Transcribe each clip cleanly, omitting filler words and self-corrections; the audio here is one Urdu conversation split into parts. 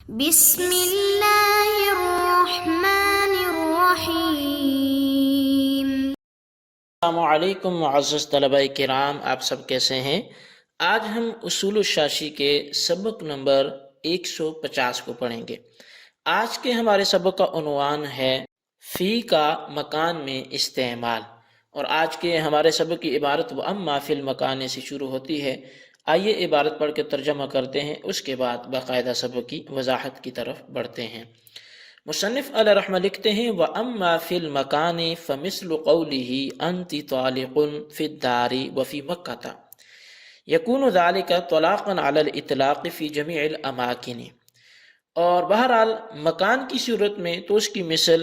بسم اللہ الرحمن الرحیم۔ السلام علیکم معزز طلبہ کرام، آپ سب کیسے ہیں؟ آج ہم اصول الشاشی کے سبق نمبر 150 کو پڑھیں گے۔ آج کے ہمارے سبق کا عنوان ہے فی کا مکان میں استعمال، اور آج کے ہمارے سبق کی عبارت و اما فی المکان سے شروع ہوتی ہے۔ آئیے عبارت پڑھ کے ترجمہ کرتے ہیں، اس کے بعد باقاعدہ سبق کی وضاحت کی طرف بڑھتے ہیں۔ مصنف علیہ رحمہ لکھتے ہیں وَأَمَّا فِي الْمَكَانِ فَمِثْلُ قَوْلِهِ أَنْتِ طَالِقٌ فِي الدَّارِ وَفِي مَكَّةَ يَكُونُ ذَلِكَ طَلَاقًا عَلَى الْإِطْلَاقِ فِي جَمِيعِ الْأَمَاكِنِ۔ اور بہرحال مکان کی صورت میں تو اس کی مثل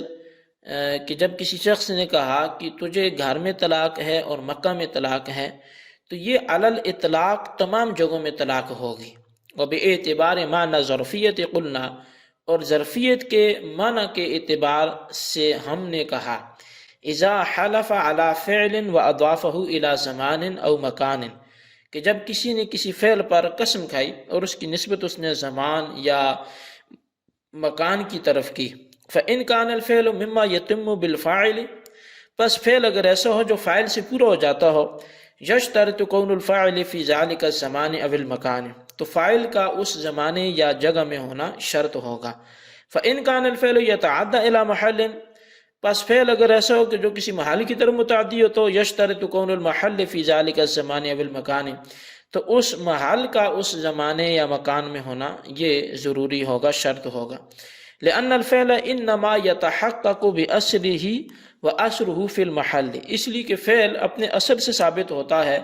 کہ جب کسی شخص نے کہا کہ تجھے گھر میں طلاق ہے اور مکہ میں طلاق ہے، تو یہ علی الاطلاق تمام جگہوں میں طلاق ہوگی۔ وباعتبار معنی ظرفیت قلنا، اور ظرفیت کے معنی کے اعتبار سے ہم نے کہا اذا حلف علی فعل واضافہ الی زمان او مکان، کہ جب کسی نے کسی فعل پر قسم کھائی اور اس کی نسبت اس نے زمان یا مکان کی طرف کی۔ فإن كان الفعل مما يتم بالفاعل، پس فعل اگر ایسا ہو جو فاعل سے پورا ہو جاتا ہو، یشترط کون الفاعل فی ذلک الزمان او المکان، تو فاعل کا اس زمانے یا جگہ میں ہونا شرط ہوگا۔ فإن كان الفعل يتعدى إلى محل، پس فعل اگر ایسا ہو کہ جو کسی محل کی طرف متعدی ہو، تو یشترط کون المحل فی ذلک الزمان او المکان، تو اس محل کا اس زمانے یا مکان میں ہونا یہ ضروری ہوگا، شرط ہوگا۔ لأن الفعل انما يتحقق بأصله وأصله في المحل، اس لیے کہ فعل اپنے اصل سے ثابت ہوتا ہے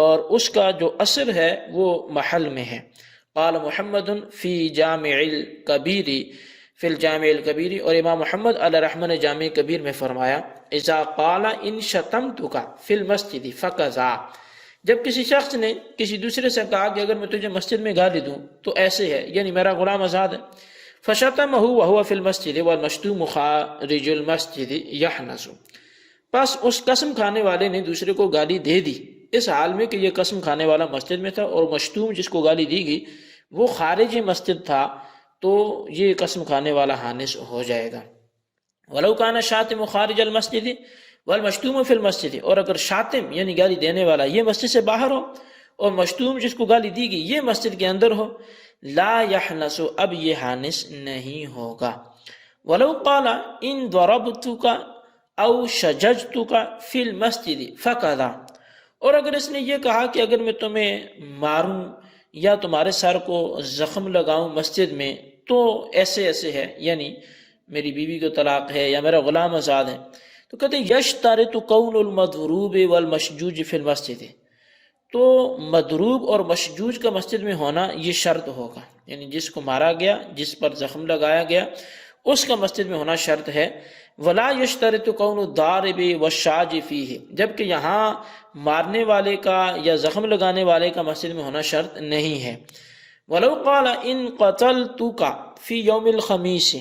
اور اس کا جو اثر ہے وہ محل میں ہے۔ قال محمد فی جامع الکبیر، فی الجامع الکبیر، اور امام محمد علیہ رحمہ نے جامع کبیر میں فرمایا اذا قال ان شتمتک فی المسجد فکذا، جب کسی شخص نے کسی دوسرے سے کہا کہ اگر میں تجھے مسجد میں گالی دوں تو ایسے ہے، یعنی میرا غلام آزاد ہے، فشتمہ وہو فی المسجد والمشتوم خارج المسجد یحنس، پس اس قسم کھانے والے نے دوسرے کو گالی دے دی اس حال میں کہ یہ قسم کھانے والا مسجد میں تھا، اور مشتوم جس کو گالی دی گئی وہ خارج مسجد تھا، تو یہ قسم کھانے والا حانس ہو جائے گا۔ وَلَوْ كَانَ الشَّاتِمُ خَارِجَ الْمَسْجِدِ وَالْمَشْتُومُ فِي الْمَسْجِدِ، اور اگر شاتم یعنی گالی دینے والا یہ مسجد سے باہر ہو اور مشتوم جس کو گالی دی گئی یہ مسجد کے اندر ہو، لا يحنس، اب یہ حانس نہیں ہوگا۔ وَلَوْ قَالَ إِن ضَرَبْتُكَ أَوْ شَجَجْتُكَ فِي الْمَسْجِدِ فَكَذَا، اور اگر اس نے یہ کہا کہ اگر میں تمہیں ماروں یا تمہارے سر کو زخم لگاؤں مسجد میں تو ایسے ایسے ہے، یعنی میری بیوی کو طلاق ہے یا میرا غلام آزاد ہے، تو کہتے ہیں یشترط کون المضروب والمشجوج فی المسجد، تو مضروب اور مشجوج کا مسجد میں ہونا یہ شرط ہوگا، یعنی جس کو مارا گیا، جس پر زخم لگایا گیا اس کا مسجد میں ہونا شرط ہے۔ ولا یشترط کون الضارب والشاج فیہ، جبکہ یہاں مارنے والے کا یا زخم لگانے والے کا مسجد میں ہونا شرط نہیں ہے۔ ولو قال ان قتلتک فی یوم الخمیس،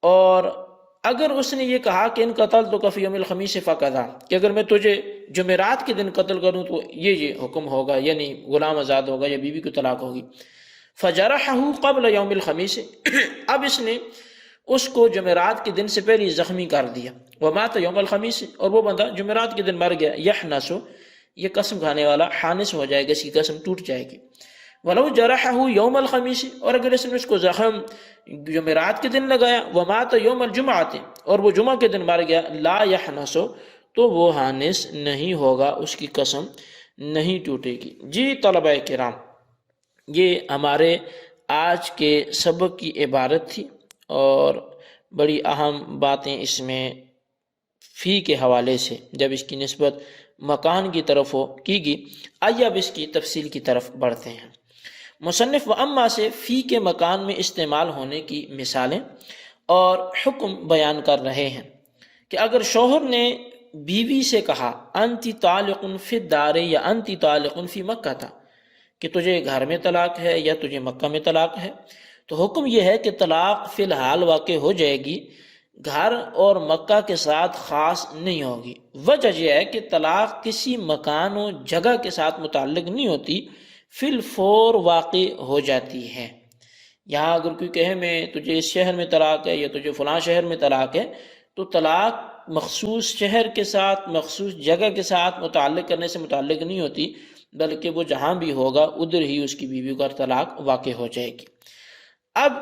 اور اگر اس نے یہ کہا کہ ان قتلتک فی یوم الخمیس فکذا، کہ اگر میں تجھے جمعرات کے دن قتل کروں تو یہ حکم ہوگا، یعنی غلام آزاد ہوگا یا بیوی کو طلاق ہوگی۔ فجرحہ قبل یوم الخمیس، اب اس نے اس کو جمعرات کے دن سے پہلے زخمی کر دیا۔ ومات یوم الخمیس، اور وہ بندہ جمعرات کے دن مر گیا۔ یحنس، یہ قسم کھانے والا حانس ہو جائے گا، اس کی قسم ٹوٹ جائے گی۔ ولو جرحہ یوم الخمیس، اور اگر اس نے اس کو زخم جمعرات کے دن لگایا، ومات یوم الجمعۃ، اور وہ جمعہ کے دن مر گیا، لا یحنس، تو وہ حانس نہیں ہوگا، اس کی قسم نہیں ٹوٹے گی۔ جی طلبہ کرام، یہ ہمارے آج کے سبق کی عبارت تھی، اور بڑی اہم باتیں اس میں فی کے حوالے سے جب اس کی نسبت مکان کی طرف کی گئی۔ آئیے اب اس کی تفصیل کی طرف بڑھتے ہیں۔ مصنف و اما سے فی کے مکان میں استعمال ہونے کی مثالیں اور حکم بیان کر رہے ہیں کہ اگر شوہر نے بیوی سے کہا انتی طالق فی الدار یا انتی طالق فی مکہ تھا، کہ تجھے گھر میں طلاق ہے یا تجھے مکہ میں طلاق ہے، تو حکم یہ ہے کہ طلاق فی الحال واقع ہو جائے گی، گھر اور مکہ کے ساتھ خاص نہیں ہوگی۔ وجہ یہ ہے کہ طلاق کسی مکان و جگہ کے ساتھ متعلق نہیں ہوتی، فی الفور واقع ہو جاتی ہے۔ یہاں اگر کوئی کہے میں تجھے اس شہر میں طلاق ہے یا تجھے فلاں شہر میں طلاق ہے، تو طلاق مخصوص شہر کے ساتھ، مخصوص جگہ کے ساتھ متعلق کرنے سے متعلق نہیں ہوتی، بلکہ وہ جہاں بھی ہوگا ادھر ہی اس کی بیوی کا طلاق واقع ہو جائے گی۔ اب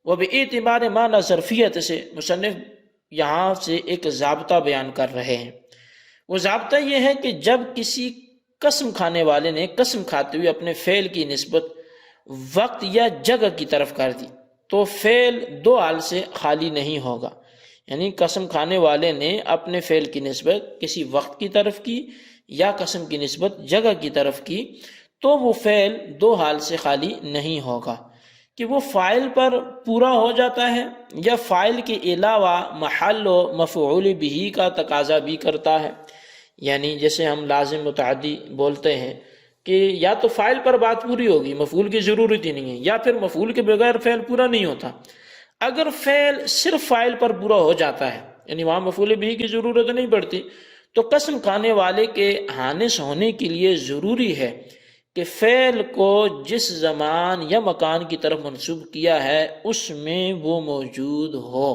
وہ باعتبار معنی ظرفیت سے مصنف یہاں سے ایک ضابطہ بیان کر رہے ہیں۔ وہ ضابطہ یہ ہے کہ جب کسی قسم کھانے والے نے قسم کھاتے ہوئے اپنے فعل کی نسبت وقت یا جگہ کی طرف کر دی تو فعل دو حال سے خالی نہیں ہوگا، یعنی قسم کھانے والے نے اپنے فعل کی نسبت کسی وقت کی طرف کی یا قسم کی نسبت جگہ کی طرف کی تو وہ فعل دو حال سے خالی نہیں ہوگا کہ وہ فاعل پر پورا ہو جاتا ہے یا فاعل کے علاوہ محل و مفعول بہ کا تقاضا بھی کرتا ہے۔ یعنی جیسے ہم لازم متعدی بولتے ہیں کہ یا تو فاعل پر بات پوری ہوگی، مفعول کی ضرورت ہی نہیں ہے، یا پھر مفعول کے بغیر فعل پورا نہیں ہوتا۔ اگر فعل صرف فاعل پر پورا ہو جاتا ہے، یعنی وہاں مفعول بہ کی ضرورت نہیں پڑتی، تو قسم کھانے والے کے حانث ہونے کے لیے ضروری ہے کہ فعل کو جس زمان یا مکان کی طرف منسوب کیا ہے اس میں وہ موجود ہو۔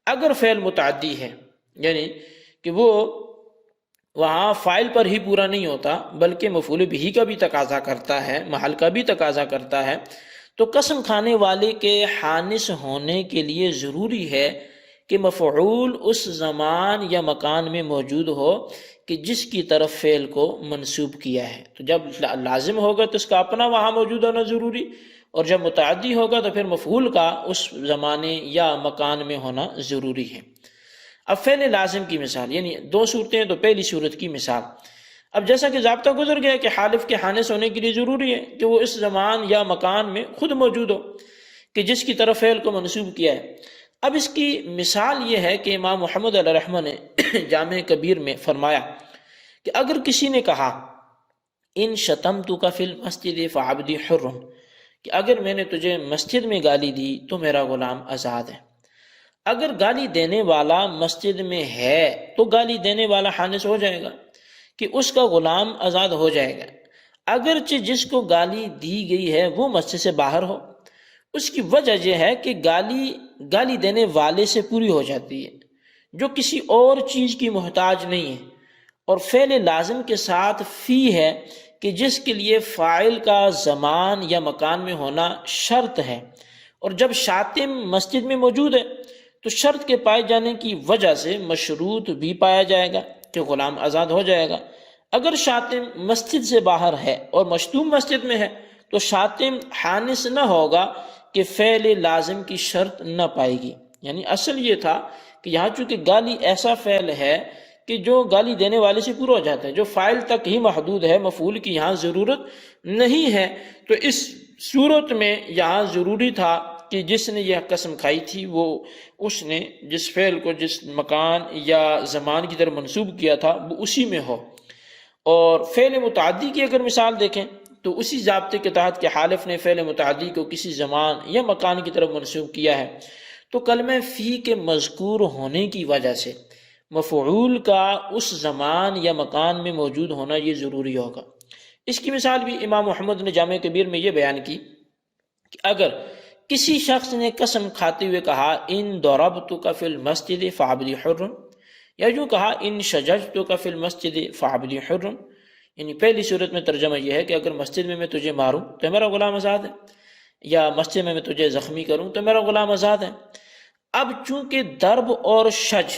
اگر فعل متعدی ہے، یعنی کہ وہ وہاں فاعل پر ہی پورا نہیں ہوتا بلکہ مفعول بہ کا بھی تقاضا کرتا ہے، محل کا بھی تقاضا کرتا ہے، تو قسم کھانے والے کے حانث ہونے کے لیے ضروری ہے کہ مفعول اس زمان یا مکان میں موجود ہو کہ جس کی طرف فعل کو منسوب کیا ہے۔ تو جب لازم ہوگا تو اس کا اپنا وہاں موجود ہونا ضروری، اور جب متعدی ہوگا تو پھر مفعول کا اس زمانے یا مکان میں ہونا ضروری ہے۔ اب فعل لازم کی مثال، یعنی دو صورتیں ہیں تو پہلی صورت کی مثال۔ اب جیسا کہ ضابطہ گزر گیا کہ حالف کے حانث ہونے کے لیے ضروری ہے کہ وہ اس زمان یا مکان میں خود موجود ہو کہ جس کی طرف فعل کو منسوب کیا ہے۔ اب اس کی مثال یہ ہے کہ امام محمد علیہ رحمہ نے جامع کبیر میں فرمایا کہ اگر کسی نے کہا ان شتمتک فی المسجد فعبدی حر، کہ اگر میں نے تجھے مسجد میں گالی دی تو میرا غلام آزاد ہے۔ اگر گالی دینے والا مسجد میں ہے تو گالی دینے والا حانث ہو جائے گا کہ اس کا غلام آزاد ہو جائے گا، اگرچہ جس کو گالی دی گئی ہے وہ مسجد سے باہر ہو۔ اس کی وجہ یہ ہے کہ گالی دینے والے سے پوری ہو جاتی ہے جو کسی اور چیز کی محتاج نہیں ہے، اور فعل لازم کے ساتھ فی ہے کہ جس کے لیے فاعل کا زمان یا مکان میں ہونا شرط ہے، اور جب شاتم مسجد میں موجود ہے تو شرط کے پائے جانے کی وجہ سے مشروط بھی پایا جائے گا کہ غلام آزاد ہو جائے گا۔ اگر شاتم مسجد سے باہر ہے اور مشتوم مسجد میں ہے تو شاتم حانث نہ ہوگا کہ فعل لازم کی شرط نہ پائے گی۔ یعنی اصل یہ تھا کہ یہاں چونکہ گالی ایسا فعل ہے کہ جو گالی دینے والے سے پورا ہو جاتا ہے، جو فاعل تک ہی محدود ہے، مفعول کی یہاں ضرورت نہیں ہے، تو اس صورت میں یہاں ضروری تھا کہ جس نے یہ قسم کھائی تھی وہ اس نے جس فعل کو جس مکان یا زمان کی طرف منسوب کیا تھا وہ اسی میں ہو۔ اور فعل متعدی کی اگر مثال دیکھیں تو اسی ضابطے کے تحت کہ حالف نے فعل متعدی کو کسی زمان یا مکان کی طرف منسوب کیا ہے تو کلمہ فی کے مذکور ہونے کی وجہ سے مفعول کا اس زمان یا مکان میں موجود ہونا یہ ضروری ہوگا۔ اس کی مثال بھی امام محمد نے جامع کبیر میں یہ بیان کی کہ اگر کسی شخص نے قسم کھاتے ہوئے کہا ان ضربتک فی المسجد فعبدی حر، یا یوں کہا ان شججتک فی المسجد فعبدی حر، یعنی پہلی صورت میں ترجمہ یہ ہے کہ اگر مسجد میں تجھے ماروں تو میرا غلام آزاد ہے، یا مسجد میں تجھے زخمی کروں تو میرا غلام آزاد ہے۔ اب چونکہ ضرب اور شج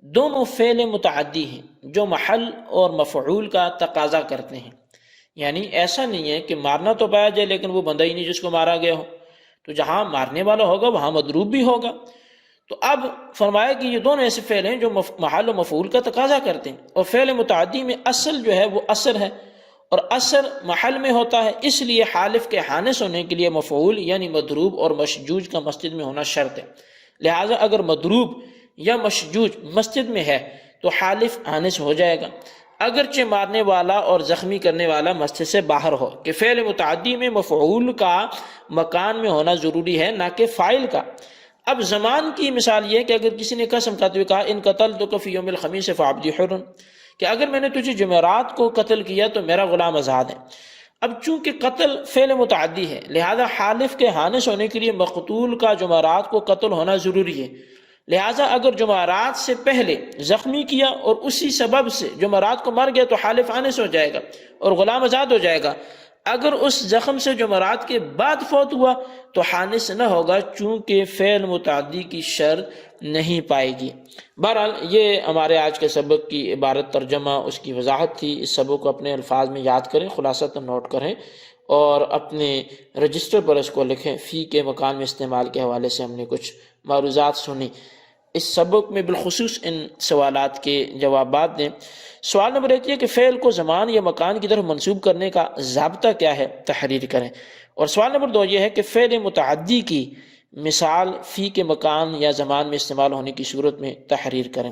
دونوں فعل متعدی ہیں جو محل اور مفعول کا تقاضا کرتے ہیں، یعنی ایسا نہیں ہے کہ مارنا تو پایا جائے لیکن وہ بندہ ہی نہیں جس کو مارا گیا ہو، تو جہاں مارنے والا ہوگا وہاں مضروب بھی ہوگا۔ تو اب فرمایا کہ یہ دونوں ایسے فعل ہیں جو محل و مفعول کا تقاضا کرتے ہیں، اور فعل متعدی میں اصل جو ہے وہ اثر ہے، اور اثر محل میں ہوتا ہے، اس لیے حالف کے حانث ہونے کے لیے مفعول یعنی مضروب اور مشجوج کا مسجد میں ہونا شرط ہے۔ لہٰذا اگر مضروب یا مشجوج مسجد میں ہے تو حالف حانث ہو جائے گا، اگرچہ مارنے والا اور زخمی کرنے والا مسجد سے باہر ہو، کہ فعل متعدی میں مفعول کا مکان میں ہونا ضروری ہے نہ کہ فاعل کا۔ اب زمان کی مثال یہ ہے کہ اگر کسی نے قسم کھاتے ہوئے کہا ان قتلتک فی یوم الخمیس فعبدی حر، کہ اگر میں نے تجھے جمعرات کو قتل کیا تو میرا غلام آزاد ہے۔ اب چونکہ قتل فعل متعدی ہے، لہذا حالف کے حانث ہونے کے لیے مقتول کا جمعرات کو قتل ہونا ضروری ہے۔ لہٰذا اگر جمعرات سے پہلے زخمی کیا اور اسی سبب سے جمعرات کو مر گیا تو حالف حانث ہو جائے گا اور غلام آزاد ہو جائے گا۔ اگر اس زخم سے جمعرات کے بعد فوت ہوا تو حانث نہ ہوگا، چونکہ فعل متعدی کی شرط نہیں پائے گی۔ بہرحال یہ ہمارے آج کے سبق کی عبارت ترجمہ، اس کی وضاحت تھی۔ اس سبق کو اپنے الفاظ میں یاد کریں، خلاصتاً نوٹ کریں اور اپنے رجسٹر پر اس کو لکھیں۔ فی کے مکان میں استعمال کے حوالے سے ہم نے کچھ معروضات سنی۔ اس سبق میں بالخصوص ان سوالات کے جوابات دیں۔ سوال نمبر 1 یہ کہ فعل کو زمان یا مکان کی طرف منسوب کرنے کا ضابطہ کیا ہے، تحریر کریں۔ اور سوال نمبر 2 یہ ہے کہ فعل متعدی کی مثال فی کے مکان یا زمان میں استعمال ہونے کی صورت میں تحریر کریں۔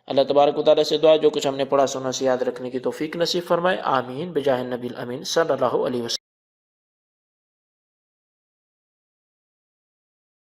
اللہ تبارک و تعالیٰ سے دعا جو کچھ ہم نے پڑھا سنا سے یاد رکھنے کی توفیق نصیب فرمائے، آمین بجاہ النبی الامین صلی اللہ علیہ وسلم۔